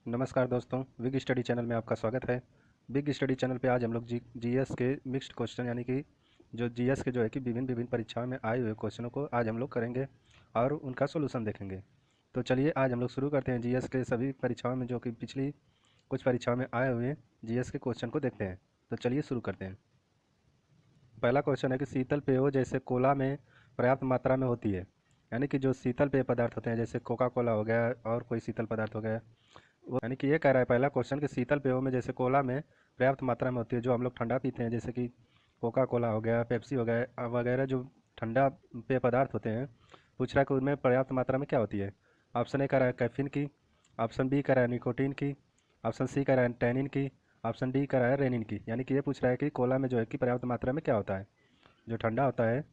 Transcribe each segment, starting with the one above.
नमस्कार दोस्तों, big study channel में आपका स्वागत है। बिग स्टडी चैनल पे आज हम लोग जीएस के मिक्स्ड क्वेश्चन यानी कि जो जीएस के जो है कि विभिन्न विभिन्न परीक्षाओं में आए हुए क्वेश्चनों को आज हम लोग करेंगे और उनका सॉल्यूशन देखेंगे। तो चलिए आज हम लोग शुरू करते हैं जीएस के सभी परीक्षाओं में जो कि पिछली कुछ परीक्षाओं में आए हुए जीएस के क्वेश्चन को देखते हैं। तो चलिए शुरू करते हैं। पहला क्वेश्चन है कि शीतल पेयों जैसे कोला में पर्याप्त मात्रा में होती है। यानी कि जो शीतल पेय पदार्थ होते हैं जैसे कोका कोला हो गया और कोई शीतल पदार्थ हो गया, वो यानी कि ये कह रहा है पहला क्वेश्चन कि शीतल पेयों में जैसे कोला में पर्याप्त मात्रा में होती है, जो हम लोग ठंडा पीते हैं जैसे कि कोका कोला हो गया, पेप्सी हो गया वगैरह, जो ठंडा पेय पदार्थ होते हैं, पूछ रहा है कि उनमें पर्याप्त मात्रा में क्या होती है। ऑप्शन ए कह रहा है कैफीन की, ऑप्शन बी कह रहा है निकोटीन की, ऑप्शन सी कह रहा है टैनिन की, ऑप्शन डी कह रहा है रेनिन की। यानी कि ये पूछ रहा है कि कोला में जो है कि पर्याप्त मात्रा में क्या होता है। जो ठंडा होता है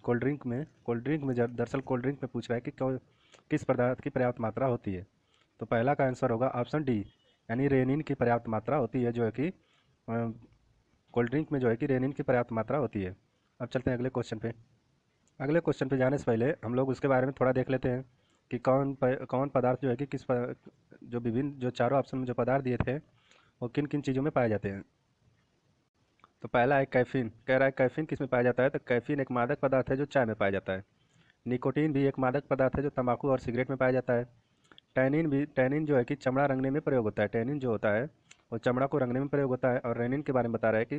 कोल्ड ड्रिंक में दरअसल कोल्ड ड्रिंक में पूछ रहा है कि किस पदार्थ की पर्याप्त मात्रा होती है। तो पहला का आंसर होगा ऑप्शन डी, यानी रेनिन की पर्याप्त मात्रा होती है, जो है कि कोल्ड ड्रिंक में जो है कि रेनिन की पर्याप्त मात्रा होती है। अब चलते हैं अगले क्वेश्चन पे जाने से पहले हम लोग उसके बारे में थोड़ा देख लेते हैं कि कौन पदार्थ जो है कि जो विभिन्न जो चारों ऑप्शन में जो पदार्थ दिए थे वो किन किन चीज़ों में पाए जाते हैं। तो पहला है कैफीन। कह रहा है कैफीन किस में पाया जाता है, तो कैफीन एक मादक पदार्थ है जो चाय में पाया जाता है। निकोटीन भी एक मादक पदार्थ है जो तंबाकू और सिगरेट में पाया जाता है। टैनिन जो है कि चमड़ा रंगने में प्रयोग होता है। टैनिन जो होता है वो चमड़ा को रंगने में प्रयोग होता है। और रेनिन के बारे में बता रहा है कि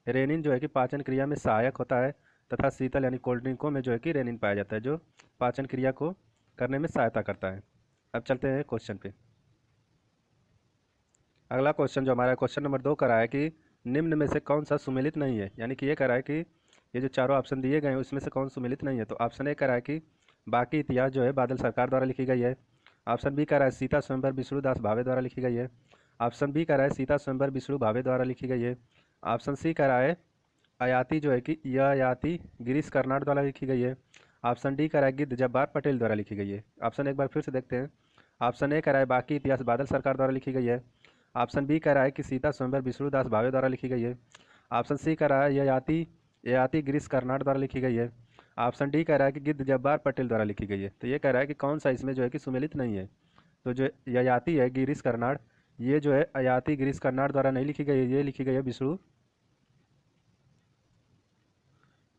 रेनिन जो है कि पाचन क्रिया में सहायक होता है तथा शीतल यानी कोल्ड ड्रिंकों में जो है कि रेनिन पाया जाता है, जो पाचन क्रिया को करने में सहायता करता है। अब चलते हैं क्वेश्चन पे। अगला क्वेश्चन जो हमारा क्वेश्चन नंबर 2 करा है कि निम्न में से कौन सा सुमेलित नहीं है। यानी कि ये कह रहा है कि ये जो चारों ऑप्शन दिए गए हैं उसमें से कौन सुमेलित नहीं है। तो ऑप्शन ए कह रहा है कि बाकी इतिहास जो है बादल सरकार द्वारा लिखी गई है। ऑप्शन बी कह रहा है सीता स्वयंवर विष्णु दास भावे द्वारा लिखी गई है। ऑप्शन बी कह रहा है सीता स्वयंवर विष्णु भावे द्वारा लिखी गई है। ऑप्शन सी कह रहा है अयाति जो है कि यह अयाति गिरीश कर्नाड द्वारा लिखी गई है। ऑप्शन डी कह रहा है गिद्ध जब्बार पटेल द्वारा लिखी गई है। ऑप्शन एक बार फिर से देखते हैं। ऑप्शन ए कह रहा है बाकी इतिहास बादल सरकार द्वारा लिखी गई है। ऑप्शन बी कह रहा है कि सीता स्वयंवर विष्णु दास भावे द्वारा लिखी गई है। ऑप्शन सी कह रहा है ययाति गिरीश कर्नाड द्वारा लिखी गई है। ऑप्शन डी कह रहा है कि गिद्ध जब्बार पटेल द्वारा लिखी गई है। तो ये कह रहा है कि कौन सा इसमें जो है कि सुमेलित नहीं है। तो जो ययाति है गिरीश कर्नाड, ये जो है अयाति गिरीश कर्नाड द्वारा नहीं लिखी गई है, ये लिखी गई है विष्णु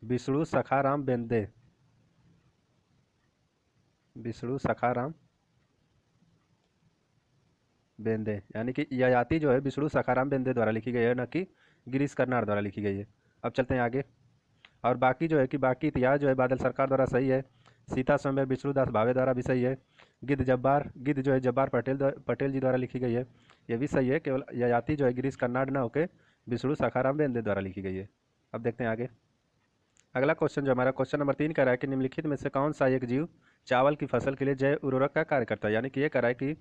विष्णु सखाराम बेंदे विष्णु सखाराम बेंदे। यानी कि ययाति जो है विष्णु सखाराम बेंदे द्वारा लिखी गई है, न कि गिरीश कर्नाड द्वारा लिखी गई है। अब चलते हैं आगे। और बाकी जो है कि बाकी इतिहास जो है बादल सरकार द्वारा सही है। सीता स्वयंवर विष्णुदास भावे द्वारा भी सही है। गिद्ध जो है जब्बार पटेल जी द्वारा लिखी गई है, ये भी सही है। केवल ययाति जो है गिरीश कर्नाड न होकर विष्णु सखाराम बेंदे द्वारा लिखी गई है। अब देखते हैं आगे। अगला क्वेश्चन जो हमारा क्वेश्चन नंबर 3 कह रहा है कि निम्नलिखित में से कौन सा एक जीव चावल की फसल के लिए जैव उर्वरक का कार्य करता है। यानी कि ये कह रहा है कि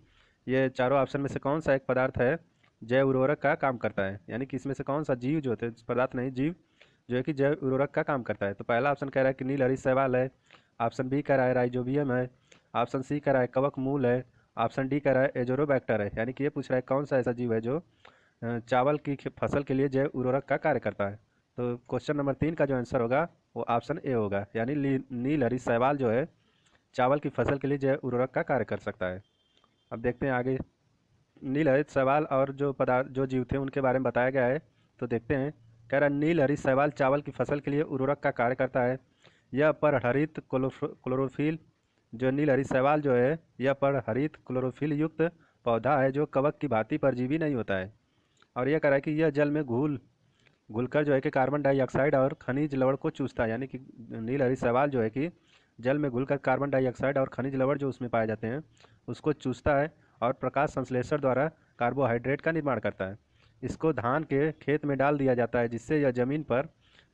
ये चारों ऑप्शन में से कौन सा एक पदार्थ है जैव उर्वरक का काम करता है। यानी कि इसमें से कौन सा जीव जो होते हैं, पदार्थ नहीं, जीव जो है कि जैव उर्वरक का काम करता है। तो पहला ऑप्शन कह रहा है कि नीलहरी शैवाल है। ऑप्शन बी कह रहा है राइजोबियम है। ऑप्शन सी कह रहा है कवक मूल है। ऑप्शन डी कह रहा है एजोरोबैक्टर है। यानी कि ये पूछ रहा है कौन सा ऐसा जीव है जो चावल की फसल के लिए जैव उर्वरक का कार्य करता है। तो क्वेश्चन नंबर 3 का जो आंसर होगा वो ऑप्शन ए होगा, यानी नीलहरी शैवाल जो है चावल की फसल के लिए जैव उर्वरक का कार्य कर सकता है। अब देखते हैं आगे। नीलहरित शैवाल और जो पदार्थ जो जीव थे उनके बारे में बताया गया है, तो देखते हैं। कह रहा है नीलहरित शैवाल चावल की फसल के लिए उर्वरक का कार्य करता है। यह परहरित क्लोरोफिल जो नीलहरित शैवाल जो है यह परहरित क्लोरोफिल युक्त पौधा है जो कवक की भांति परजीवी नहीं होता है। और यह कह रहा है कि यह जल में घुलकर जो है कि कार्बन डाइऑक्साइड और खनिज लवण को चूसता है। यानी कि नीलहरित शैवाल जो है कि जल में घुलकर कार्बन डाइऑक्साइड और खनिज लवण जो उसमें पाए जाते हैं उसको चूसता है और प्रकाश संश्लेषण द्वारा कार्बोहाइड्रेट का निर्माण करता है। इसको धान के खेत में डाल दिया जाता है जिससे यह जमीन पर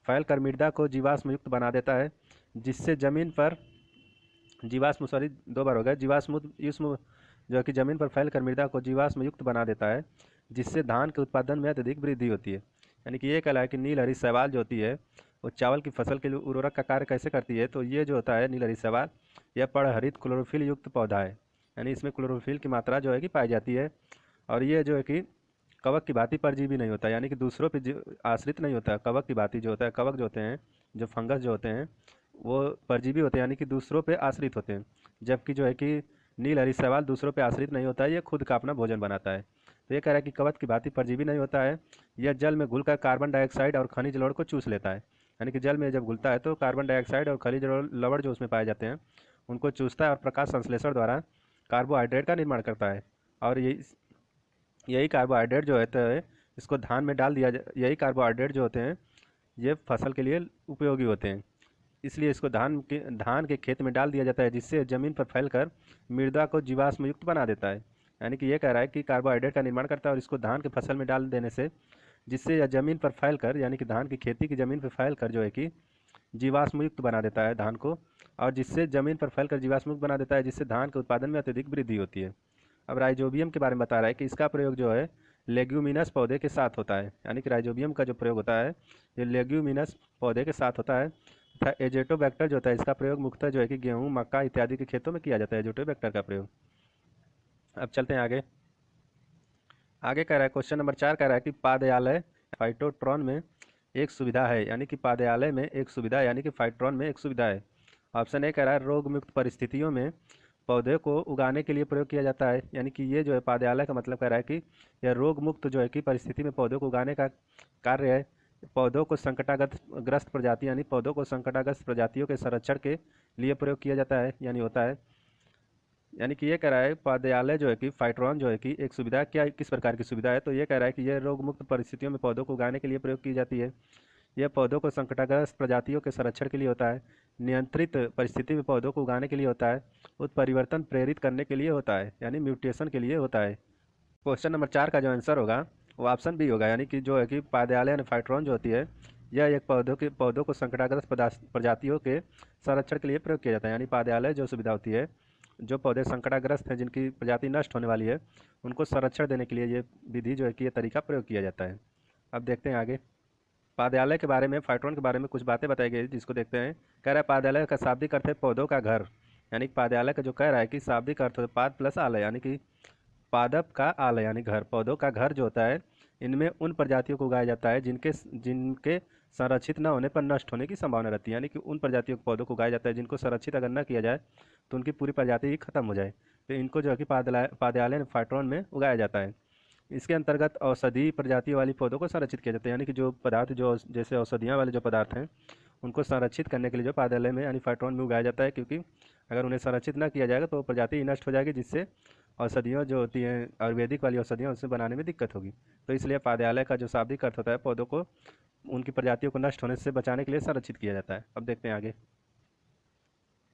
फैलकर मृदा को जीवाश्म युक्त बना देता है, जिससे जमीन पर जीवाश्म सॉरी 2 बार हो गया जीवाश्म युष्म जो है कि जमीन पर फैलकर मृदा को जीवाश्म युक्त बना देता है, जिससे धान के उत्पादन में अत्यधिक वृद्धि होती है। यानी कि ये कहला है कि नीलहरी शैवाल जो होती है वो चावल की फसल के लिए उर्वरक का कार्य कैसे करती है। तो ये जो होता है नीलहरी शैवाल, यह परहरित क्लोरोफिल युक्त पौधा है। यानी इसमें क्लोरोफिल की मात्रा जो है कि पाई जाती है। और ये जो है कि कवक की भांति परजीवी नहीं होता, यानी कि दूसरों पर आश्रित नहीं होता। कवक की भांति जो होता है, कवक जो होते हैं, जो फंगस जो होते हैं वो परजीवी होते हैं, यानी कि दूसरों पे आश्रित होते हैं। जबकि जो है कि नीलहरी शैवाल दूसरों पर आश्रित नहीं होता है, ये खुद का अपना भोजन बनाता है। तो ये कह रहा है कि कवच की भांति परजीवी नहीं होता है, यह जल में घुलकर कार्बन डाइऑक्साइड और खनिज लवण को चूस लेता है। यानी कि जल में जब घुलता है तो कार्बन डाइऑक्साइड और खनिज लवण जो उसमें पाए जाते हैं उनको चूसता है और प्रकाश संश्लेषण द्वारा कार्बोहाइड्रेट का निर्माण करता है। और यही कार्बोहाइड्रेट जो होते हैं इसको धान में डाल दिया यही कार्बोहाइड्रेट जो होते हैं ये फसल के लिए उपयोगी होते हैं, इसलिए इसको धान के खेत में डाल दिया जाता है, जिससे ज़मीन पर फैलकर मृदा को जीवाश्म युक्त बना देता है। यानी कि ये कह रहा है कि कार्बोहाइड्रेट का निर्माण करता है और इसको धान की फसल में डाल देने से जिससे यह ज़मीन पर फैलकर यानी कि धान की खेती की ज़मीन पर फैलकर जो है कि जीवाश्म युक्त बना देता है धान को, और जिससे ज़मीन पर फैलकर जीवाश्म युक्त बना देता है, जिससे धान के उत्पादन में अत्यधिक वृद्धि होती है। अब राइजोबियम के बारे में बता रहा है कि इसका प्रयोग जो है लेग्यूमिनस पौधे के साथ होता है। यानी कि राइजोबियम का जो प्रयोग होता है ये लेग्यूमिनस पौधे के साथ होता है तथा एजेटोबैक्टर जो होता है इसका प्रयोग मुख्यतः जो है कि गेहूँ, मक्का इत्यादि के खेतों में किया जाता है, एजेटोबैक्टर का प्रयोग। अब चलते हैं आगे। आगे कह रहा है क्वेश्चन नंबर 4 कह रहा है कि पादयालय फाइटोट्रॉन में एक सुविधा है। यानी कि पादयालय में एक सुविधा है, यानी कि फाइट्रॉन में एक सुविधा है। ऑप्शन ए कह रहा है रोग मुक्त परिस्थितियों में पौधे को उगाने के लिए प्रयोग किया जाता है। यानी कि ये जो है पादयालय का मतलब कह रहा है कि यह रोग मुक्त जो है कि परिस्थिति में पौधों को उगाने का कार्य है। पौधों को संकटाग्रस्त प्रजाति यानी पौधों को संकटाग्रस्त प्रजातियों के संरक्षण के लिए प्रयोग किया जाता है यानी होता है। यानी कि ये कह रहा है पादयालय जो है कि फाइट्रॉन जो है कि एक सुविधा क्या किस प्रकार की सुविधा है, तो ये कह रहा है कि यह रोग मुक्त परिस्थितियों में पौधों को उगाने के लिए प्रयोग की जाती है। यह पौधों को संकटाग्रस्त प्रजातियों के संरक्षण के लिए होता है, नियंत्रित परिस्थिति में पौधों को उगाने के लिए होता है, उत्परिवर्तन प्रेरित करने के लिए होता है यानी म्यूटेशन के लिए होता है। क्वेश्चन नंबर 4 का जो आंसर होगा वो ऑप्शन बी होगा। यानी कि जो है कि पादयालय यानी फाइट्रॉन जो होती है यह एक पौधों को संकटाग्रस्त प्रजातियों के संरक्षण के लिए प्रयोग किया जाता है। यानी पादयालय जो सुविधा होती है जो पौधे संकटाग्रस्त हैं जिनकी प्रजाति नष्ट होने वाली है उनको संरक्षण देने के लिए ये विधि जो है कि ये तरीका प्रयोग किया जाता है। अब देखते हैं आगे। पादयालय के बारे में फाइट्रॉन के बारे में कुछ बातें बताई गई जिसको देखते हैं। कह रहा है पादयालय का शाब्दिक अर्थ है पौधों का घर। यानी पादयालय का जो कह रहा है कि शाब्दिक अर्थ है पाद प्लस आलय, यानी कि पादप का आलय यानी घर, पौधों का घर जो होता है इनमें उन प्रजातियों को उगाया जाता है जिनके जिनके संरक्षित न होने पर नष्ट होने की संभावना रहती है। यानी कि उन प्रजातियों के पौधों को उगाया जाता है जिनको संरक्षित अगर न किया जाए तो उनकी पूरी प्रजाति ही खत्म हो जाए, तो इनको जो है कि पादयालय फाइट्रॉन में उगाया जाता है। इसके अंतर्गत औषधि प्रजातियों वाली पौधों को संरक्षित किया जाता है। यानी कि जो पदार्थ जो जैसे औषधियाँ वाले जो पदार्थ हैं उनको संरक्षित करने के लिए जो पादयालय में यानी फाइट्रॉन में उगाया जाता है, क्योंकि अगर उन्हें संरक्षित न किया जाएगा तो प्रजाति नष्ट हो जाएगी जिससे औषधियाँ जो होती हैं आयुर्वेदिक वाली औषधियाँ उसे बनाने में दिक्कत होगी। तो इसलिए पादयालय का जो शाब्दिक अर्थ होता है पौधों को उनकी प्रजातियों को नष्ट होने से बचाने के लिए संरक्षित किया जाता है। अब देखते हैं आगे।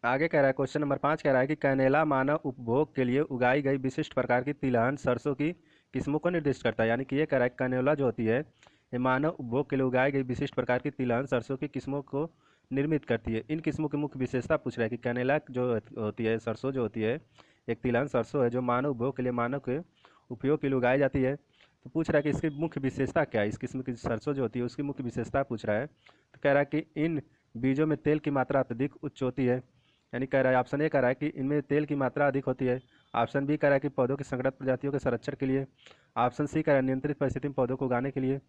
आगे कह रहा है क्वेश्चन नंबर 5 कह रहा है कि कैनेला मानव उपभोग के लिए उगाई गई विशिष्ट प्रकार की तिलहन सरसों की किस्मों को निर्दिष्ट करता है। यानी कि ये कह रहा है कैनेला जो होती है ये मानव उपभोग के लिए उगाई गई विशिष्ट प्रकार की तिलहन सरसों की किस्मों को निर्मित करती है। इन किस्मों की मुख्य विशेषता पूछ रहा है कि कैनेला जो होती है सरसों जो होती है एक तिलहन सरसों है जो मानव उपभोग के लिए मानव के उपयोग के लिए उगाई जाती है। तो पूछ रहा है कि इसकी मुख्य विशेषता क्या है, इस किस्म की सरसों जो होती है उसकी मुख्य विशेषता पूछ रहा है। तो कह रहा है कि इन बीजों में तेल की मात्रा अत्यधिक उच्च होती है। यानी कह रहा है ऑप्शन ए कह रहा है कि इनमें तेल की मात्रा अधिक होती है। ऑप्शन बी कह रहा है कि पौधों की संकट प्रजातियों के संरक्षण के लिए। ऑप्शन सी कह रहा है नियंत्रित परिस्थिति में पौधों को उगाने के लिए।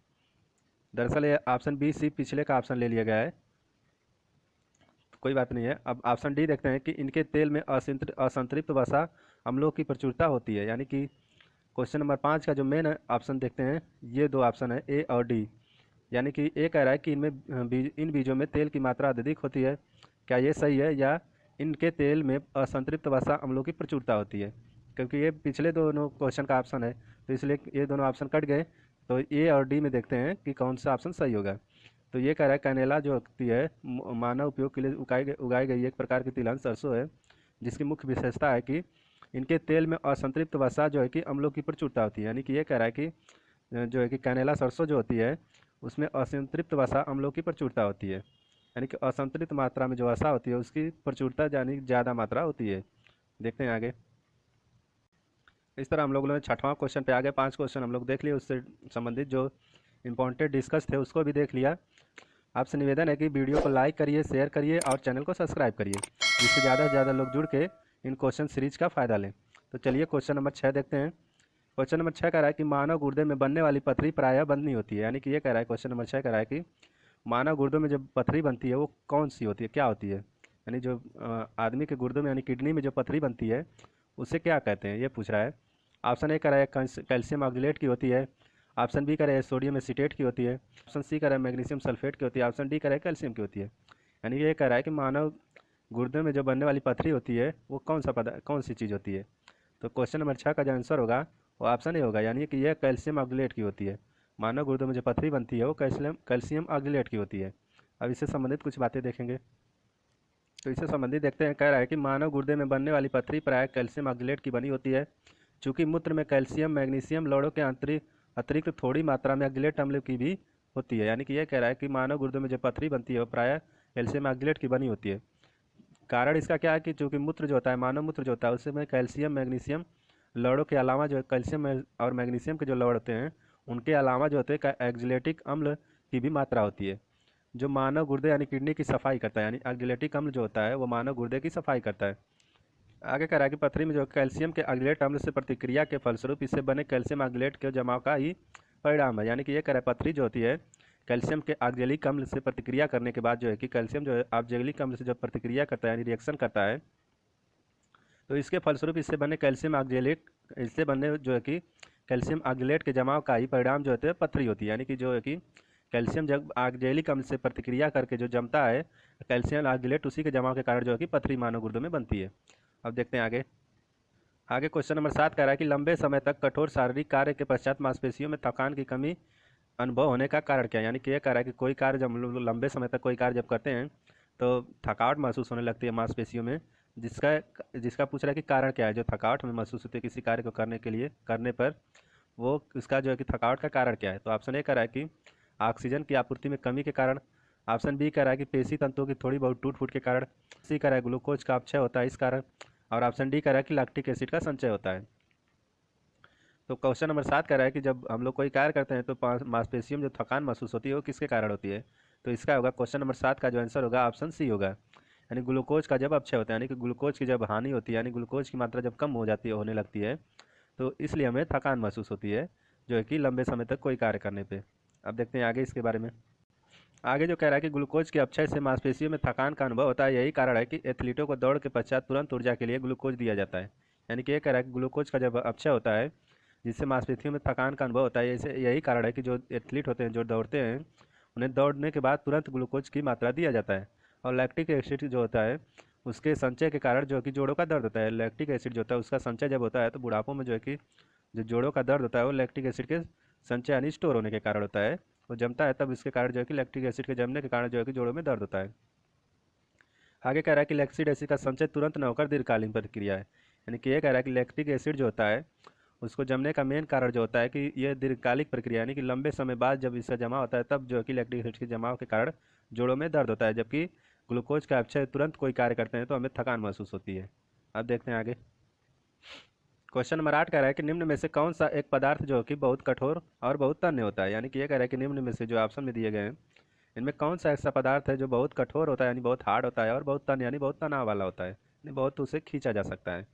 दरअसल ये ऑप्शन बी सी पिछले का ऑप्शन ले लिया गया है, तो कोई बात नहीं है। अब ऑप्शन डी देखते हैं कि इनके तेल में असंतृप्त वसा अम्लों की प्रचुरता होती है। यानी कि क्वेश्चन नंबर 5 का जो मेन ऑप्शन देखते हैं ये दो ऑप्शन है ए और डी। यानी कि ए कह रहा है कि इन बीजों में तेल की मात्रा अधिक होती है, क्या ये सही है, या इनके तेल में असंतृप्त वसा अम्लों की प्रचुरता होती है। क्योंकि ये पिछले दोनों क्वेश्चन का ऑप्शन है तो इसलिए ये दोनों ऑप्शन कट गए, तो ए और डी में देखते हैं कि कौन सा ऑप्शन सही होगा। तो ये कह रहा है कैनेला जो होती है मानव उपयोग के लिए उगाई गई एक प्रकार की तिलहन सरसों है जिसकी मुख्य विशेषता है कि इनके तेल में असंतृप्त वसा जो है कि अम्लों की प्रचुरता होती है। यानी कि ये कह रहा है कि जो है कि कैनेला सरसों जो होती है उसमें असंतृप्त वसा अम्लों की प्रचुरता होती है। यानी कि असंतुलित मात्रा में जो वसा होती है उसकी प्रचुरता यानी ज़्यादा मात्रा होती है। देखते हैं आगे। इस तरह हम लोगों ने 6वां क्वेश्चन पे आ गए। 5 क्वेश्चन हम लोग देख लिए, उससे संबंधित जो इंपॉर्टेंट डिस्कस थे उसको भी देख लिया। आपसे निवेदन है कि वीडियो को लाइक करिए, शेयर करिए और चैनल को सब्सक्राइब करिए जिससे ज़्यादा से ज़्यादा लोग जुड़ के इन क्वेश्चन सीरीज का फ़ायदा लें। तो चलिए क्वेश्चन नंबर 6 देखते हैं। क्वेश्चन नंबर 6 कह रहा है कि मानव गुर्दे में बनने वाली पथरी प्रायः बंद नहीं होती है। यानी कि ये कह रहा है क्वेश्चन नंबर 6 कह रहा है कि मानव गुर्दों में जब पथरी बनती है वो कौन सी होती है, क्या होती है। यानी जो आदमी के गुर्दों में यानी किडनी में जो पथरी बनती है उसे क्या कहते हैं, ये पूछ रहा है। ऑप्शन ए कह रहा है कैल्शियम ऑक्जेलेट की होती है। ऑप्शन बी कह रहा है सोडियम एसीटेट की होती है। ऑप्शन सी कह रहा है मैग्नीशियम सल्फेट की होती है। ऑप्शन डी कह रहा है कैल्शियम की होती है। यानी ये कह रहा है कि मानव गुर्दे में जो बनने वाली पथरी होती है वो कौन सी चीज़ होती है। तो क्वेश्चन नंबर 6 का जो आंसर होगा वो ऑप्शन ए होगा, यानी कि यह कैल्शियम ऑक्जेलेट की होती है। मानव गुर्दों में जो पथरी बनती है वो कैल्शियम कैल्शियम ऑक्जेलेट की होती है। अब इससे संबंधित कुछ बातें देखेंगे। तो इससे संबंधित देखते हैं, कह रहा है कि मानव गुर्दे में बनने वाली पथरी प्रायः कैल्शियम ऑक्जेलेट की बनी होती है। चूँकि मूत्र में कैल्शियम मैग्नीशियम लवणों के अतिरिक्त थोड़ी मात्रा में ऑक्जेलेट अम्ल की भी होती है। यानी कि यह कह रहा है कि मानव गुर्दों में जो पथरी बनती है वो प्रायः कैल्शियम ऑक्जेलेट की बनी होती है। कारण इसका क्या है कि चूँकि मूत्र जो होता है, मानव मूत्र जो होता है, उसमें कैल्शियम मैग्नीशियम लवणों के अलावा जो है कैल्शियम और मैग्नीशियम के जो लवण होते हैं उनके अलावा जो होते हैं ऑक्जेलेटिक अम्ल की भी मात्रा होती है, जो मानव गुर्दे यानी किडनी की सफाई करता है। यानी ऑक्जेलेटिक अम्ल जो होता है वो मानव गुर्दे की सफाई करता है। आगे कह रहा है कि पथरी में जो कैल्शियम के ऑक्जेलेट अम्ल से प्रतिक्रिया के फलस्वरूप इससे बने कैल्शियम ऑक्जेलेट के जमाव का ही परिणाम है। यानी कि ये कह रहा है पथरी जो होती है कैल्शियम के ऑक्जेलिक अम्ल से प्रतिक्रिया करने के बाद जो है कि कैल्शियम जो है ऑक्जेलिक अम्ल से जब प्रतिक्रिया करता है यानी रिएक्शन करता है, तो इसके फलस्वरूप इससे बने कैल्शियम ऑक्जेलेट इससे बनने जो है कि कैल्शियम ऑक्जेलेट के जमाव का ही परिणाम जो होता है पथरी होती है। यानी कि जो है कि कैल्शियम जब ऑक्जेलिक अम्ल से प्रतिक्रिया करके जो जमता है कैल्शियम ऑक्जेलेट, उसी के जमाव के कारण जो है कि पथरी मानव गुर्दों में बनती है। अब देखते हैं आगे। आगे क्वेश्चन नंबर 7 कह रहा है कि लंबे समय तक कठोर शारीरिक कार्य के पश्चात मांसपेशियों में थकान की कमी अनुभव होने का कारण क्या है। यानी कि ये कह रहा है कि कोई कार्य जब हम लोग लंबे समय तक कोई कार्य जब करते हैं तो थकावट महसूस होने लगती है मांसपेशियों में, जिसका जिसका पूछ रहा है कि कारण क्या है जो थकावट हमें महसूस होती है किसी कार्य को करने पर, वो इसका जो है कि थकावट का कारण क्या है। तो ऑप्शन ए कह रहा है कि ऑक्सीजन की आपूर्ति में कमी के कारण। ऑप्शन बी कह रहा है कि पेशी तंतुओं की थोड़ी बहुत टूट फूट के कारण। सी कह रहा है ग्लूकोज का अपक्षय होता है इस कारण। और ऑप्शन डी कह रहा है कि लैक्टिक एसिड का संचय होता है। तो क्वेश्चन नंबर 7 कह रहा है कि जब हम लोग कोई कार्य करते हैं तो मांसपेशियों में जो थकान महसूस होती है वो किसके कारण होती है। तो इसका होगा क्वेश्चन नंबर 7 का जो आंसर होगा ऑप्शन सी होगा, यानी ग्लूकोज का जब अपक्षय होता है, यानी कि ग्लूकोज की जब हानि होती है, यानी ग्लूकोज की मात्रा जब कम हो जाती है होने लगती है तो इसलिए हमें थकान महसूस होती है जो है कि लंबे समय तक कोई कार्य करने पे। अब देखते हैं आगे इसके बारे में। आगे जो कह रहा है कि ग्लूकोज के अपक्षय से मांसपेशियों में थकान का अनुभव होता है, यही कारण है कि एथलीटों को दौड़ के पश्चात तुरंत ऊर्जा के लिए ग्लूकोज दिया जाता है। यानी कि ये कह रहा है कि ग्लूकोज का जब अपक्षय होता है जिससे मांसपेशियों में थकान का अनुभव होता है, यही कारण है कि जो एथलीट होते हैं जो दौड़ते हैं उन्हें दौड़ने के बाद तुरंत ग्लूकोज की मात्रा दिया जाता है। और लैक्टिक एसिड जो होता है उसके संचय के कारण जो कि जोड़ों का दर्द होता है। लैक्टिक एसिड जो होता है उसका संचय जब होता है तो बुढ़ापों में जो है कि जो जोड़ों का दर्द होता है वो लैक्टिक एसिड के संचय यानी स्टोर होने के कारण होता है। वो जमता है तब इसके कारण जो है कि लैक्टिक एसिड के जमने के कारण जो है कि जोड़ों में दर्द होता है। आगे कह रहा है कि लैक्टिक एसिड का संचय तुरंत न होकर दीर्घकालीन प्रक्रिया है। यानी कि ये कह रहा है कि लैक्टिक एसिड जो होता है उसको जमने का मेन कारण जो होता है कि यह दीर्घकालिक प्रक्रिया, यानी कि लंबे समय बाद जब इसका जमा होता है तब जो है कि लैक्टिक एसिड के जमाव के कारण जोड़ों में दर्द होता है, जबकि ग्लूकोज का अपचय तुरंत कोई कार्य करते हैं तो हमें थकान महसूस होती है। अब देखते हैं आगे। क्वेश्चन नंबर 8 कह रहा है कि निम्न में से कौन सा एक पदार्थ जो कि बहुत कठोर और बहुत तन्य होता है। यानी कि ये कह रहा है कि निम्न में से जो ऑप्शन में दिए गए हैं इनमें कौन सा ऐसा पदार्थ है जो बहुत कठोर होता है यानी बहुत हार्ड होता है और बहुत तन्य यानी बहुत तनाव वाला होता है, यानी बहुत उसे खींचा जा सकता है।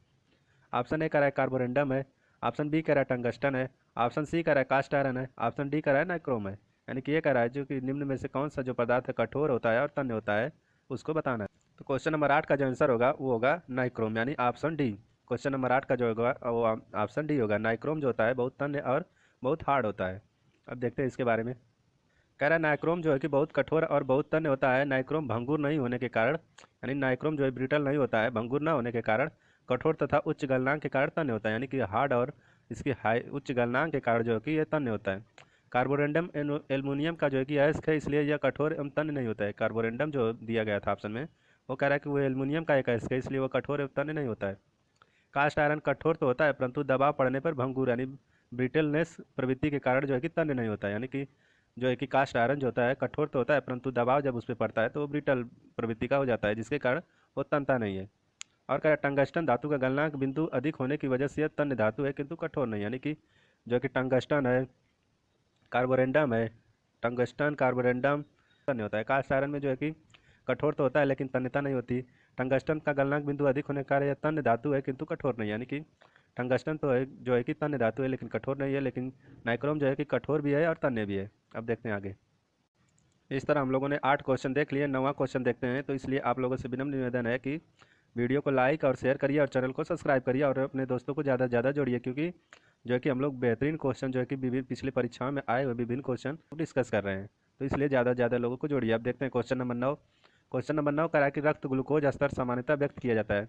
ऑप्शन ए कह रहा है कार्बोरेंडम है। ऑप्शन बी कह रहा है टंगस्टन है। ऑप्शन सी कह रहा है कास्ट आयरन है। ऑप्शन डी कह रहा है नाइक्रोम है। यानी कि ये कह रहा है जो कि निम्न में से कौन सा जो पदार्थ कठोर होता है और तन्य होता है उसको बताना है। तो क्वेश्चन नंबर 8 का जो आंसर होगा वो होगा नाइक्रोम, यानी ऑप्शन डी। क्वेश्चन नंबर 8 का जो होगा वो ऑप्शन डी होगा। नाइक्रोम जो होता है बहुत तन्य और बहुत हार्ड होता है। अब देखते हैं इसके बारे में। कह रहा है नाइक्रोम जो है कि बहुत कठोर और बहुत तन्य होता है। नाइक्रोम भंगुर नहीं होने के कारण, यानी नाइक्रोम जो है ब्रिटल नहीं होता है, भंगुर न होने के कारण, कठोर तथा उच्च गलनांक के कारण तन्य होता है। यानी कि हार्ड और इसकी हाई उच्च गलनांक के कारण जो है कि यह तन्य होता है। कार्बोरेंडम एल्युमिनियम का जो है कि अयस्क है, इसलिए यह कठोर एवं तन्य नहीं होता है। कार्बोरेंडम जो दिया गया था ऑप्शन में वो कह रहा है कि वो एल्युमिनियम का एक अयस्क है, इसलिए वो कठोर एवं तन्य नहीं होता है। कास्ट आयरन कठोर तो होता है परंतु दबाव पड़ने पर भंगुर यानी ब्रिटलनेस प्रवृत्ति के कारण जो है कि तन्य नहीं होता है। यानी कि जो है कि कास्ट आयरन जो होता है कठोर तो होता है परंतु दबाव जब उस पर पड़ता है तो वो ब्रिटल प्रवृत्ति का हो जाता है, जिसके कारण वो तनता नहीं है। और कह रहा है टंगस्टन धातु का गलनांक बिंदु अधिक होने की वजह से यह तन्य धातु है किंतु कठोर नहीं। यानी कि जो है कि टंगस्टन है, कार्बोरेंडम है, टंगस्टन कार्बोरेंडम तन्य होता है। कास्ट आयरन में जो है कि कठोर तो होता है लेकिन तन्यता नहीं होती। टंगस्टन का गलनांक बिंदु अधिक होने के कारण यह तन्य धातु है किंतु कठोर नहीं। यानी कि टंगस्टन तो है जो है कि तन्य धातु है लेकिन कठोर नहीं है, लेकिन नाइक्रोम जो है कि कठोर भी है और तन्य भी है। अब देखते हैं आगे। इस तरह हम लोगों ने 8 क्वेश्चन देख लिए, 9वां क्वेश्चन देखते हैं। तो इसलिए आप लोगों से विनम्र निवेदन है कि वीडियो को लाइक और शेयर करिए और चैनल को सब्सक्राइब करिए और अपने दोस्तों को ज़्यादा से ज़्यादा जोड़िए, क्योंकि जो है कि हम लोग बेहतरीन क्वेश्चन जो है कि विभिन्न पिछली परीक्षाओं में आए हुए विभिन्न क्वेश्चन डिस्कस कर रहे हैं, तो इसलिए ज़्यादा से ज़्यादा लोगों को जोड़िए। अब देखते हैं क्वेश्चन नंबर 9। क्वेश्चन नंबर 9 कह रहा है कि रक्त ग्लूकोज स्तर सामान्यतः व्यक्त किया जाता है,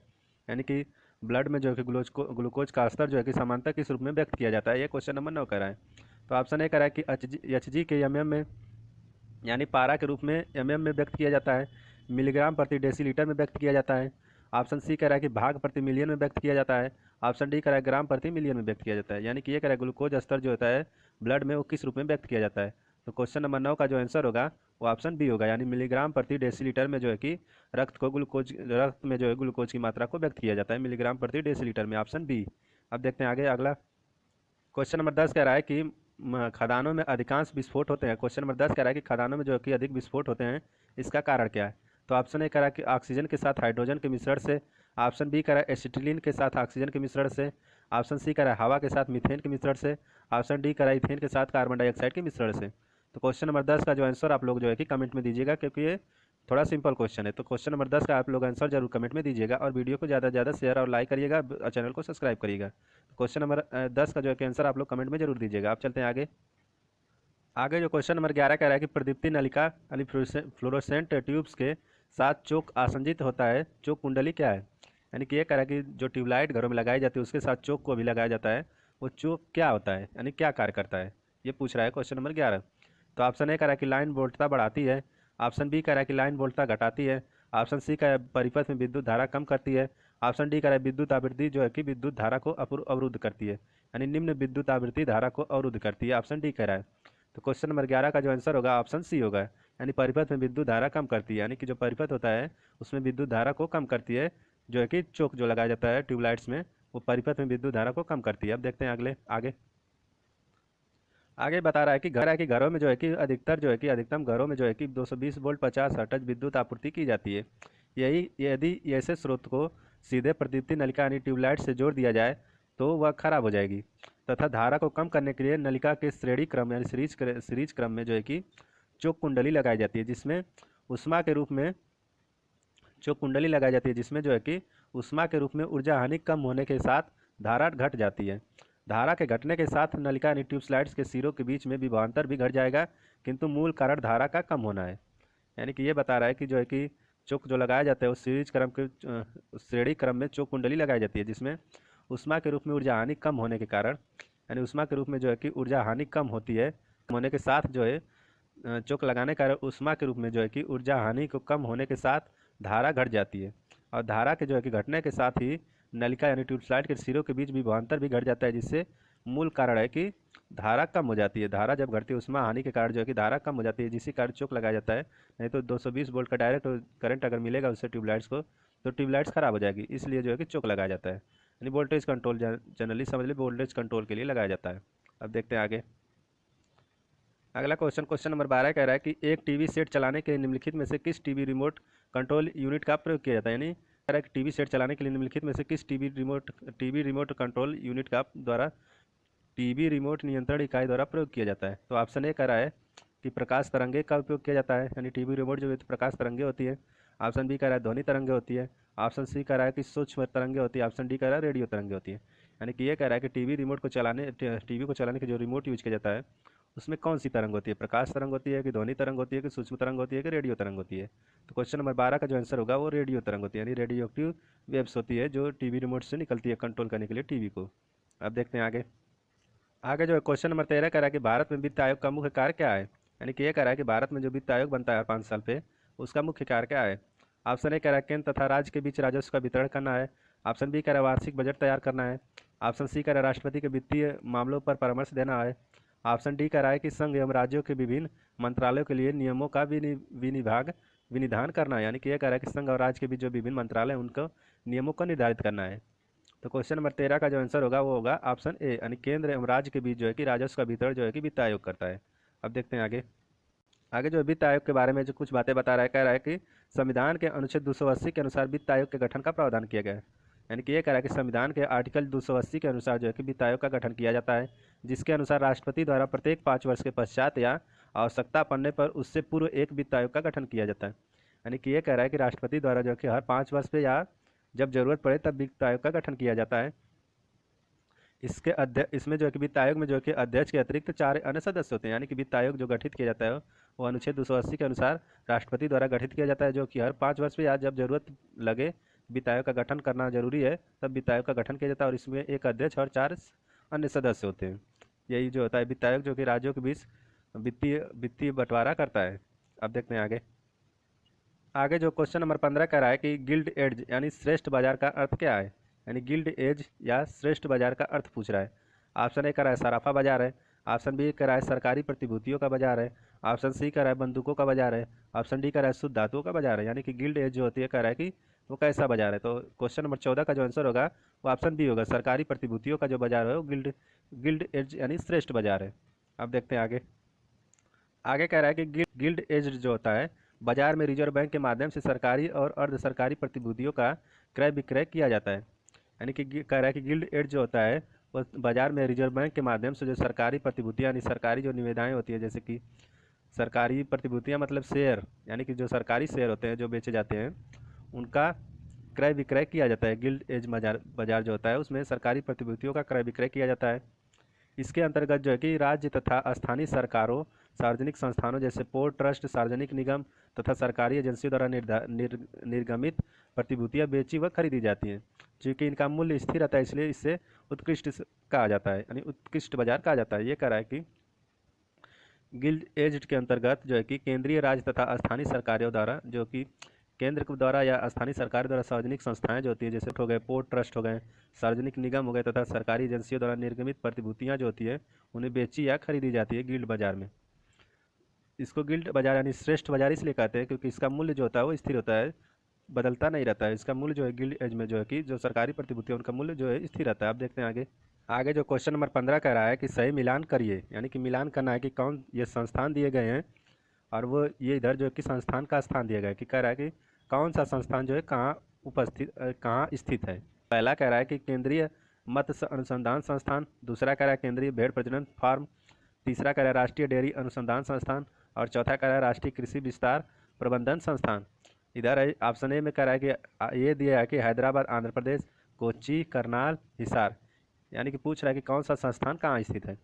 यानी कि ब्लड में जो है कि ग्लूकोज का स्तर जो है कि समानता किस रूप में व्यक्त किया जाता है, ये क्वेश्चन नंबर 9 कह रहा है। तो ऑप्शन ए कह रहा है कि एच जी के एम में, यानी पारा के रूप में में व्यक्त किया जाता है। मिलीग्राम प्रति डेसीलीटर में व्यक्त किया जाता है। ऑप्शन सी कह रहा है कि भाग प्रति मिलियन में व्यक्त किया जाता है। ऑप्शन डी कह रहा है ग्राम प्रति मिलियन में व्यक्त किया जाता है, यानी कि ये कह रहा है ग्लूकोज स्तर जो होता है ब्लड में वो किस रूप में व्यक्त किया जाता है। तो क्वेश्चन नंबर 9 का जो आंसर होगा वो ऑप्शन बी होगा, यानी मिलीग्राम प्रति डेसीलीटर में जो है कि रक्त में जो है ग्लूकोज की मात्रा को व्यक्त किया जाता है मिलीग्राम प्रति डेसीलीटर में, ऑप्शन बी। अब देखते हैं आगे अगला। क्वेश्चन नंबर 10 कह रहा है कि खदानों में अधिकांश विस्फोट होते हैं। क्वेश्चन नंबर 10 कह रहा है कि खदानों में जो है कि अधिक विस्फोट होते हैं, इसका कारण क्या है। तो ऑप्शन ए कह रहा है कि ऑक्सीजन के साथ हाइड्रोजन के मिश्रण से। ऑप्शन बी कह रहा है एसिटिलीन के साथ ऑक्सीजन के मिश्रण से। ऑप्शन सी कह रहा है हवा के साथ मीथेन के मिश्रण से। ऑप्शन डी कह रहा है इथेन के साथ कार्बन डाइऑक्साइड के मिश्रण से। तो क्वेश्चन नंबर 10 का जो आंसर आप लोग जो है कि कमेंट में दीजिएगा, क्योंकि ये थोड़ा सिंपल क्वेश्चन है। तो क्वेश्चन नंबर 10 का आप लोग आंसर जरूर कमेंट में दीजिएगा और वीडियो को ज़्यादा से ज़्यादा शेयर और लाइक करिएगा और चैनल को सब्सक्राइब करिएगा। क्वेश्चन नंबर 10 का जो है कि आंसर आप लोग कमेंट में जरूर दीजिएगा। आप चलते हैं आगे। आगे जो क्वेश्चन नंबर 11 कह रहा है कि प्रदीप्ति नलिका यानी फ्लोरोसेंट ट्यूब्स के साथ चोक आसंजित होता है, चोक कुंडली क्या है। यानी कि ये कह रहा है कि जो ट्यूबलाइट घरों में लगाई जाती है उसके साथ चोक को भी लगाया जाता है, वो चोक क्या होता है, यानी क्या कार्य करता है, ये पूछ रहा है क्वेश्चन नंबर 11। तो ऑप्शन ए कह रहा है कि लाइन वोल्टता बढ़ाती है। ऑप्शन बी कह रहा है कि लाइन वोल्टता घटाती है। ऑप्शन सी कह रहा है परिपथ में विद्युत धारा कम करती है। ऑप्शन डी कह रहा है विद्युत आवृत्ति जो है कि विद्युत धारा को अवरुद्ध करती है, यानी निम्न विद्युत आवृत्ति धारा को अवरुद्ध करती है, ऑप्शन डी कह रहा है। तो क्वेश्चन नंबर 11 का जो आंसर होगा ऑप्शन सी होगा, यानी परिपथ में विद्युत धारा कम करती है, यानी कि जो परिपथ होता है उसमें विद्युत धारा को कम करती है, जो है कि चोक जो लगाया जाता है ट्यूबलाइट्स में वो परिपथ में विद्युत धारा को कम करती है। अब देखते हैं अगले आगे। आगे बता रहा है कि घरों में जो है कि अधिकतम घरों में जो है कि 220 वोल्ट 50 हर्ट्ज विद्युत आपूर्ति की जाती है। यही यदि ऐसे स्रोत को सीधे प्रदीप्ति नलिका यानी ट्यूबलाइट से जोड़ दिया जाए तो वह खराब हो जाएगी, तथा धारा को कम करने के लिए नलिका के श्रेणी क्रम यानी सीरीज क्रम में जो है कि चोक कुंडली लगाई जाती है, जिसमें उष्मा के रूप में चोक कुंडली लगाई जाती है जिसमें जो है कि उष्मा के रूप में ऊर्जा हानि कम होने के साथ धारा घट जाती है। धारा के घटने के साथ नलिका यानी ट्यूब स्लाइड्स के सिरों के बीच में विभवांतर भी घट जाएगा, किंतु मूल कारण धारा का कम होना है। यानी कि ये बता रहा है कि जो है कि चोक जो लगाया जाता है वो श्रेणी क्रम में चोक कुंडली लगाई जाती है, जिसमें उष्मा के रूप में ऊर्जा हानि कम होने के कारण, यानी उष्मा के रूप में जो है कि ऊर्जा हानि कम होती है, कम होने के साथ जो है चोक लगाने का उष्मा के रूप में जो है कि ऊर्जा हानि को कम होने के साथ धारा घट जाती है, और धारा के जो है कि घटने के साथ ही नलिका यानी ट्यूबलाइट के सिरों के बीच विभवांतर भी घट जाता है, जिससे मूल कारण है कि धारा कम हो जाती है। धारा जब घटती है उष्मा हानि के कारण जो है कि धारा कम हो जाती है, जिसी कारण चोक लगाया जाता है। नहीं तो 220 वोल्ट का डायरेक्ट करंट अगर मिलेगा उससे ट्यूबलाइट्स को तो ट्यूबलाइट्स खराब हो जाएगी, इसलिए जो है कि चोक लगाया जाता है। यानी वोल्टेज कंट्रोल, जनरली समझ लीजिए वोल्टेज कंट्रोल के लिए लगाया जाता है। अब देखते हैं आगे। अगला क्वेश्चन नंबर 12 कह रहा है कि एक टीवी सेट चलाने के लिए निम्नलिखित में से किस टीवी रिमोट कंट्रोल यूनिट का प्रयोग किया जाता है। यानी कह रहा है कि टीवी सेट चलाने के लिए निम्नलिखित में से किस टीवी रिमोट कंट्रोल यूनिट का द्वारा टीवी रिमोट नियंत्रण इकाई द्वारा प्रयोग किया जाता है। तो ऑप्शन ए कह रहा है कि प्रकाश तरंगे का उपयोग किया जाता है, यानी टीवी रिमोट जो है तो प्रकाश तरंगे होती है। ऑप्शन बी कह रहा है ध्वनि तरंगे होती है। ऑप्शन सी कह रहा है कि सूक्ष्म तरंगे होती है। ऑप्शन डी कह रहा है रेडियो तरंगे होती है। यानी कि ये कह रहा है कि टीवी को चलाने के जो रिमोट यूज किया जाता है उसमें कौन सी तरंग होती है, प्रकाश तरंग होती है कि ध्वनि तरंग होती है कि सूक्ष्म तरंग होती है कि रेडियो तरंग होती है। तो क्वेश्चन नंबर 12 का जो आंसर होगा वो रेडियो तरंग होती है, यानी रेडियो एक्टिव वेव्स होती है जो टीवी रिमोट से निकलती है कंट्रोल करने के लिए टीवी को। अब देखते हैं आगे। आगे जो है क्वेश्चन नंबर 13 कह रहा है कि भारत में वित्त आयोग का मुख्य कार्य क्या है। यानी कि ये कह रहा है कि भारत में जो वित्त आयोग बनता है 5 साल पे उसका मुख्य कार्य क्या है। ऑप्शन ए कह रहा है केंद्र तथा राज्य के बीच राजस्व का वितरण करना है। ऑप्शन बी कह रहा है वार्षिक बजट तैयार करना है। ऑप्शन सी कह रहा है राष्ट्रपति के वित्तीय मामलों पर परामर्श देना है। ऑप्शन डी कह रहा है कि संघ एवं राज्यों के विभिन्न मंत्रालयों के लिए नियमों का विनिधान करना है। यानी कि यह कह रहा है कि संघ और राज्य के बीच जो विभिन्न मंत्रालय हैं उनको नियमों को निर्धारित करना है। तो क्वेश्चन नंबर 13 का जो आंसर होगा वो होगा ऑप्शन ए, यानी केंद्र एवं राज्य के बीच जो है कि राजस्व का वितरण जो है कि वित्त आयोग करता है। अब देखते हैं आगे। आगे जो वित्त आयोग के बारे में जो कुछ बातें बता रहा है, कह रहा है कि संविधान के अनुच्छेद 280 के अनुसार वित्त आयोग के गठन का प्रावधान किया गया है। यानी कि ये कह रहा है कि संविधान के आर्टिकल 280 के अनुसार जो है कि वित्त आयोग का गठन किया जाता है, जिसके अनुसार राष्ट्रपति द्वारा प्रत्येक 5 वर्ष के पश्चात या आवश्यकता पड़ने पर उससे पूर्व एक वित्त आयोग का गठन किया जाता है। यानी कि ये कह रहा है कि राष्ट्रपति द्वारा जो है कि हर 5 वर्ष पे या जब जरूरत पड़े तब वित्त आयोग का गठन किया जाता है। इसके अध्यक्ष, इसमें जो है कि वित्त आयोग में जो है कि अध्यक्ष के अतिरिक्त 4 अन्य सदस्य होते हैं। यानी कि वित्त आयोग जो गठित किया जाता है वो अनुच्छेद 280 के अनुसार राष्ट्रपति द्वारा गठित किया जाता है, जो कि हर 5 वर्ष में या जब जरूरत लगे वित्त आयोग का गठन करना जरूरी है तब वित्त आयोग का गठन किया जाता है। और इसमें एक अध्यक्ष और 4 अन्य सदस्य होते हैं। यही जो होता है वित्त आयोग, जो कि राज्यों के बीच वित्तीय वित्तीय बंटवारा करता है। अब देखते हैं आगे। आगे जो क्वेश्चन नंबर 15 कह रहा है कि गिल्ड एज यानी श्रेष्ठ बाजार का अर्थ क्या है। यानी गिल्ड एज या श्रेष्ठ बाजार का अर्थ पूछ रहा है। ऑप्शन ए कह रहा है सराफा बाजार है, ऑप्शन बी कह रहा है सरकारी प्रतिभूतियों का बाजार है, ऑप्शन सी कह रहा है बंदूकों का बाजार है, ऑप्शन डी कह रहा है शुद्ध धातुओं का बाजार है। यानी कि गिल्ड एज जो होती है कह रहा है कि वो कैसा बाजार है। तो क्वेश्चन नंबर 14 का जो आंसर होगा वो ऑप्शन बी होगा, सरकारी प्रतिभूतियों का जो बाजार है वो गिल्ड गिल्ड एज यानी श्रेष्ठ बाजार है। अब देखते हैं आगे। आगे कह रहा है कि गिल्ड एज जो होता है बाजार में रिजर्व बैंक के माध्यम से सरकारी और अर्ध सरकारी प्रतिभूतियों का क्रय विक्रय किया जाता है। यानी कि कह रहा है कि गिल्ड एज जो होता है वो बाजार में रिजर्व बैंक के माध्यम से जो सरकारी प्रतिभूतियाँ यानी सरकारी जो निविदाएँ होती है, जैसे कि सरकारी प्रतिभूतियाँ मतलब शेयर, यानी कि जो सरकारी शेयर होते हैं जो बेचे जाते हैं उनका क्रय विक्रय किया जाता है। गिल्ड एज बाजार जो होता है उसमें सरकारी प्रतिभूतियों का क्रय विक्रय किया जाता है। इसके अंतर्गत जो है कि राज्य तथा स्थानीय सरकारों, सार्वजनिक संस्थानों जैसे पोर्ट ट्रस्ट, सार्वजनिक निगम तथा सरकारी एजेंसियों द्वारा निर्गमित प्रतिभूतियां बेची व खरीदी जाती हैं। चूँकि इनका मूल्य स्थिर रहता है इसलिए इसे उत्कृष्ट कहा जाता है, यानी उत्कृष्ट बाजार कहा जाता है। ये कह रहा है कि गिल्ड एज के अंतर्गत जो है कि केंद्रीय, राज्य तथा स्थानीय सरकारों द्वारा, जो कि केंद्र द्वारा या स्थानीय सरकार द्वारा सार्वजनिक संस्थाएं जो होती है जैसे हो गए पोर्ट ट्रस्ट हो गए, सार्वजनिक निगम हो गए तथा सरकारी एजेंसियों द्वारा निर्गमित प्रतिभूतियां जो होती है उन्हें बेची या खरीदी जाती है गिल्ड बाजार में। इसको गिल्ड बाजार यानी श्रेष्ठ बाजार इसलिए कहते हैं क्योंकि इसका मूल्य जो होता है वो स्थिर होता है, बदलता नहीं रहता है। इसका मूल्य जो है गिल्ड एज में जो है कि जो सरकारी प्रतिभूतियाँ उनका मूल्य जो है स्थिर रहता है। अब देखते हैं आगे। आगे जो क्वेश्चन नंबर 15 कह रहा है कि सही मिलान करिए, यानी कि मिलान करना है कि कौन ये संस्थान दिए गए हैं और वो ये इधर जो है कि संस्थान का स्थान दिया गया है कि कह रहा है कि कौन सा संस्थान जो है कहाँ स्थित है। पहला कह रहा है कि केंद्रीय मत्स्य अनुसंधान संस्थान, दूसरा कह रहा है केंद्रीय भेड़ प्रजनन फार्म, तीसरा कह रहा है राष्ट्रीय डेयरी अनुसंधान संस्थान और चौथा कह रहा है राष्ट्रीय कृषि विस्तार प्रबंधन संस्थान। इधर ऑप्शन ए में कह रहा है कि ये दिया है कि हैदराबाद आंध्र प्रदेश, कोच्चि, करनाल, हिसार। यानी कि पूछ रहा है कि कौन सा संस्थान कहाँ स्थित है।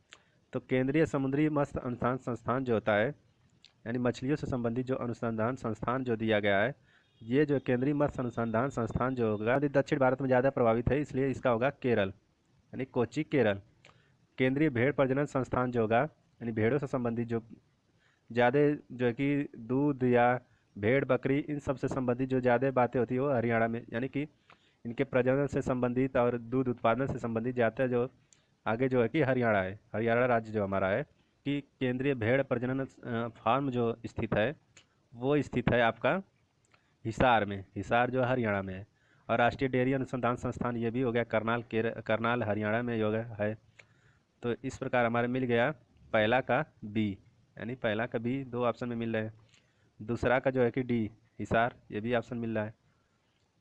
तो केंद्रीय समुद्री मत्स्य अनुसंधान संस्थान जो होता है यानी मछलियों से संबंधित जो अनुसंधान संस्थान जो दिया गया है, ये जो केंद्रीय मत्स्य अनुसंधान संस्थान जो होगा दक्षिण भारत में ज़्यादा प्रभावित है, इसलिए इसका होगा केरल यानी कोच्चि केरल। केंद्रीय भेड़ प्रजनन संस्थान जो होगा यानी भेड़ों से संबंधित जो ज़्यादा जो है कि दूध या भेड़ बकरी इन सब से संबंधित जो ज़्यादा बातें होती है वो हरियाणा में, यानी कि इनके प्रजनन से संबंधित और दूध उत्पादन से संबंधित ज़्यादा जो आगे जो है कि हरियाणा है, हरियाणा राज्य जो हमारा है कि केंद्रीय भेड़ प्रजनन फार्म जो स्थित है वो स्थित है आपका हिसार में, हिसार जो हरियाणा में है। और राष्ट्रीय डेयरी अनुसंधान संस्थान ये भी हो गया करनाल हरियाणा में योगा है। तो इस प्रकार हमारे मिल गया पहला का बी, यानी पहला का बी 2 ऑप्शन में मिल रहे हैं। दूसरा का जो है कि डी हिसार, ये भी ऑप्शन मिल रहा है।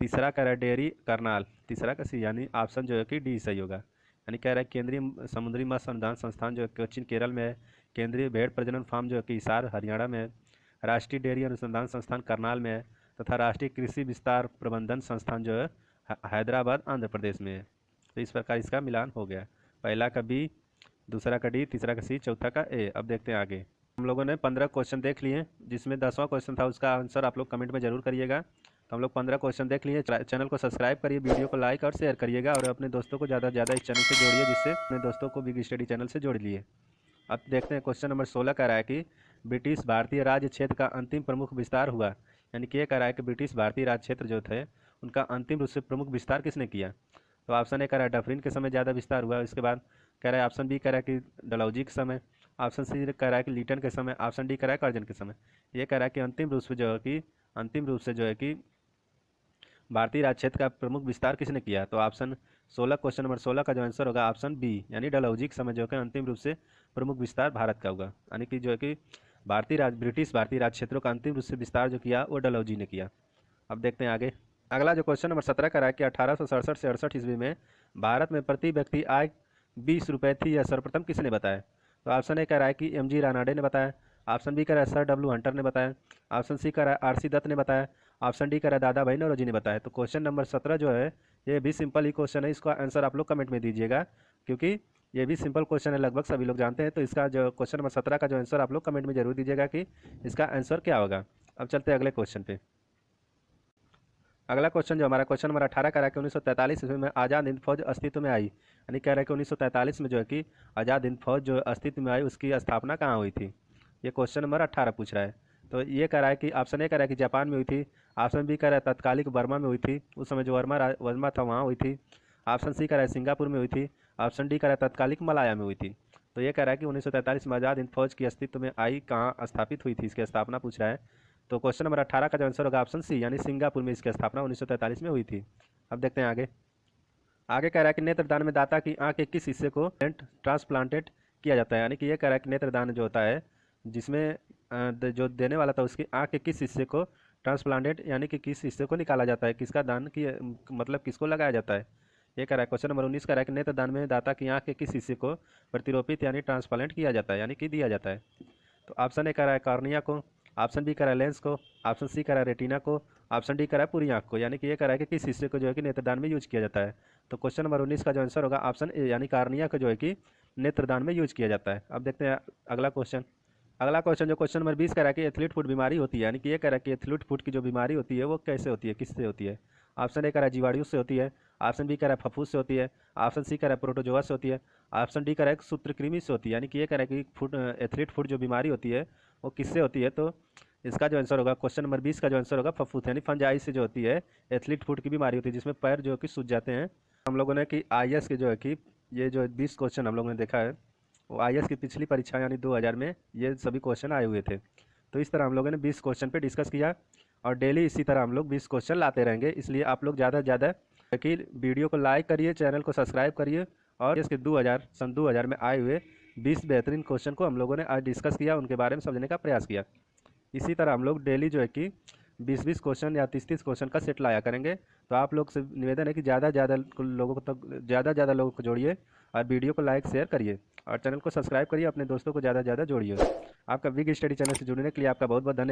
तीसरा कह रहा है डेयरी करनाल, तीसरा का सी, यानी ऑप्शन जो है कि डी सही होगा। यानी कह रहा है केंद्रीय समुद्री मत्स्य अनुसंधान संस्थान जो है कोच्चि केरल में है, केंद्रीय भेड़ प्रजनन फार्म जो है कि हिसार हरियाणा में है, राष्ट्रीय डेयरी अनुसंधान संस्थान करनाल में है तथा राष्ट्रीय कृषि विस्तार प्रबंधन संस्थान जो है हैदराबाद आंध्र प्रदेश में है। तो इस प्रकार इसका मिलान हो गया, पहला का बी, दूसरा का डी, तीसरा का सी, चौथा का ए। अब देखते हैं आगे। हम लोगों ने 15 क्वेश्चन देख लिए, जिसमें 10वां क्वेश्चन था उसका आंसर आप लोग कमेंट में जरूर करिएगा। तो हम लोग 15 क्वेश्चन देख लिए। चैनल को सब्सक्राइब करिए, वीडियो को लाइक और शेयर करिएगा और अपने दोस्तों को ज़्यादा से ज़्यादा इस चैनल से जोड़िए, जिससे अपने दोस्तों को बिग स्टडी चैनल से जोड़ लिए। अब देखते हैं क्वेश्चन नंबर 16 कह रहा है कि ब्रिटिश भारतीय राज्य क्षेत्र का अंतिम प्रमुख विस्तार हुआ। यानी कि ये कह रहा है कि ब्रिटिश भारतीय राज्य क्षेत्र जो थे उनका अंतिम रूप से प्रमुख विस्तार किसने किया। तो ऑप्शन ए कह रहा है डफरिन के समय ज़्यादा विस्तार हुआ, इसके बाद कह रहा है ऑप्शन बी कह रहा है कि डलहौजी के समय, ऑप्शन सी कह रहा है कि लीटन के समय, ऑप्शन डी कह रहा है कर्जन के समय। ये कह रहा है कि अंतिम रूप से जो है कि भारतीय राज्य क्षेत्र का प्रमुख विस्तार किसने किया। तो ऑप्शन 16 क्वेश्चन नंबर 16 का जो आंसर होगा ऑप्शन बी, यानी डलहौजी के समय जो है अंतिम रूप से प्रमुख विस्तार भारत का होगा। यानी कि जो है कि ब्रिटिश भारतीय राज्य क्षेत्रों का अंतिम रूप से विस्तार जो किया वो डलहौजी ने किया। अब देखते हैं आगे। अगला जो क्वेश्चन नंबर 17 का रहा है कि 1867 से 68 ईस्वी में भारत में प्रति व्यक्ति आय 20 रुपये थी, यह सर्वप्रथम किसने बताया। तो ऑप्शन ए कह रहा है कि एम जी रानाडे ने बताया, ऑप्शन बी कह रहा है सर डब्ल्यू हंटर ने बताया, ऑप्शन सी कह रहा है आर सी दत्त ने बताया, ऑप्शन डी कह रहा है दादा भाई नौरोजी ने बताया। तो क्वेश्चन नंबर 17 जो है ये भी सिंपल ही क्वेश्चन है, इसका आंसर आप लोग कमेंट में दीजिएगा, क्योंकि ये भी सिंपल क्वेश्चन है, लगभग सभी लोग जानते हैं। तो इसका जो क्वेश्चन नंबर 17 का जो आंसर आप लोग कमेंट में जरूर दीजिएगा कि इसका आंसर क्या होगा। अब चलते हैं अगले क्वेश्चन पे। अगला क्वेश्चन जो हमारा क्वेश्चन नंबर 18 कह रहा है कि 1943 ईस्वी में आज़ाद हिंद फौज अस्तित्व में आई, यानी कह रहा है कि 1943 में जो है कि आज़ाद हिंद फौज जो अस्तित्व में आई उसकी स्थापना कहाँ हुई थी। ये क्वेश्चन नंबर 18 पूछ रहा है। तो ये कह रहा है कि ऑप्शन ए कह रहा है कि जापान में हुई थी, ऑप्शन बी कह रहा है तत्कालिक बर्मा में हुई थी, उस समय जो वर्मा था वहाँ हुई थी, ऑप्शन सी कह रहा है सिंगापुर में हुई थी, ऑप्शन डी कह रहा है तत्कालिक मलाया में हुई थी। तो ये कह रहा है कि 1943 में आज़ाद हिंद फौज की अस्तित्व में आई कहाँ स्थापित हुई थी, इसकी स्थापना पूछ रहा है। तो क्वेश्चन नंबर 18 का जो आंसर होगा ऑप्शन सी, यानी सिंगापुर में इसकी स्थापना 1943 में हुई थी। अब देखते हैं आगे। आगे कह रहा है कि नेत्रदान में दाता की आंख के किस हिस्से को ट्रांसप्लांटेड किया जाता है, यानी कि ये कह रहा है कि नेत्रदान जो होता है जिसमें जो देने वाला था उसकी आंख के किस हिस्से को ट्रांसप्लांटेड, यानी कि किस हिस्से को निकाला जाता है, किसका दान की मतलब किसको लगाया जाता है। ये कह रहा है क्वेश्चन नंबर 19 कह रहा है कि नेत्रदान में दाता की आंख के किस हिस्से को प्रतिरोपित यानी ट्रांसप्लांट किया जाता है, यानी कि दिया जाता है। तो ऑप्शन ए कह रहा है कॉर्निया को, ऑप्शन बी कह रहा है लेंस को, ऑप्शन सी कह रहा है रेटिना को, ऑप्शन डी कह रहा है पूरी आंख को, यानी कि ये कह रहा है कि किस हिस्से को जो है कि नेत्रदान में यूज किया जाता है। तो क्वेश्चन नंबर 19 का जो आंसर होगा ऑप्शन ए, यानी कार्निया को जो है कि नेत्रदान में यूज किया जाता है। अब देखते हैं अगला क्वेश्चन। अगला क्वेश्चन जो क्वेश्चन नंबर 20 कह रहा है कि एथलीट फुट बीमारी होती है, यानी कि ये कह रहा है कि एथलीट फुट की जो बीमारी होती है वो कैसे होती है, किससे होती है। ऑप्शन ए कह रहा है जीवाणु से होती है, ऑप्शन बी कह रहा है फफूस से होती है, ऑप्शन सी कह रहा है प्रोटोजोआ से होती है, ऑप्शन डी कह रहा है सूत्रकृमि से होती है, यानी कि ये कह रहा है कि फुट एथलीट फुट जो बीमारी होती है वो किससे होती है। तो इसका जो आंसर होगा क्वेश्चन नंबर 20 का जो आंसर होगा फफूस यानी फंजाई से जो होती है एथलीट फुट की बीमारी होती है, जिसमें पैर जो है कि सूज जाते हैं। हम लोगों ने कि आईएएस के जो है कि ये जो 20 क्वेश्चन हम लोगों ने देखा है वो आईएएस की पिछली परीक्षा यानी 2000 में ये सभी क्वेश्चन आए हुए थे। तो इस तरह हम लोगों ने 20 क्वेश्चन पे डिस्कस किया और डेली इसी तरह हम लोग 20 क्वेश्चन लाते रहेंगे। इसलिए आप लोग ज़्यादा से ज़्यादा कि वीडियो को लाइक करिए, चैनल को सब्सक्राइब करिए और इसके सन 2000 में आए हुए 20 बेहतरीन क्वेश्चन को हम लोगों ने आज डिस्कस किया, उनके बारे में समझने का प्रयास किया। इसी तरह हम लोग डेली जो है कि 20-20 क्वेश्चन या 30-30 क्वेश्चन का सेट लाया करेंगे। तो आप लोग से निवेदन है कि ज़्यादा से ज़्यादा लोगों को जोड़िए और वीडियो को लाइक शेयर करिए और चैनल को सब्सक्राइब करिए, अपने दोस्तों को ज़्यादा से ज़्यादा जोड़िए। आपका बिग स्टडी चैनल से जुड़ने के लिए आपका बहुत बहुत धन्यवाद।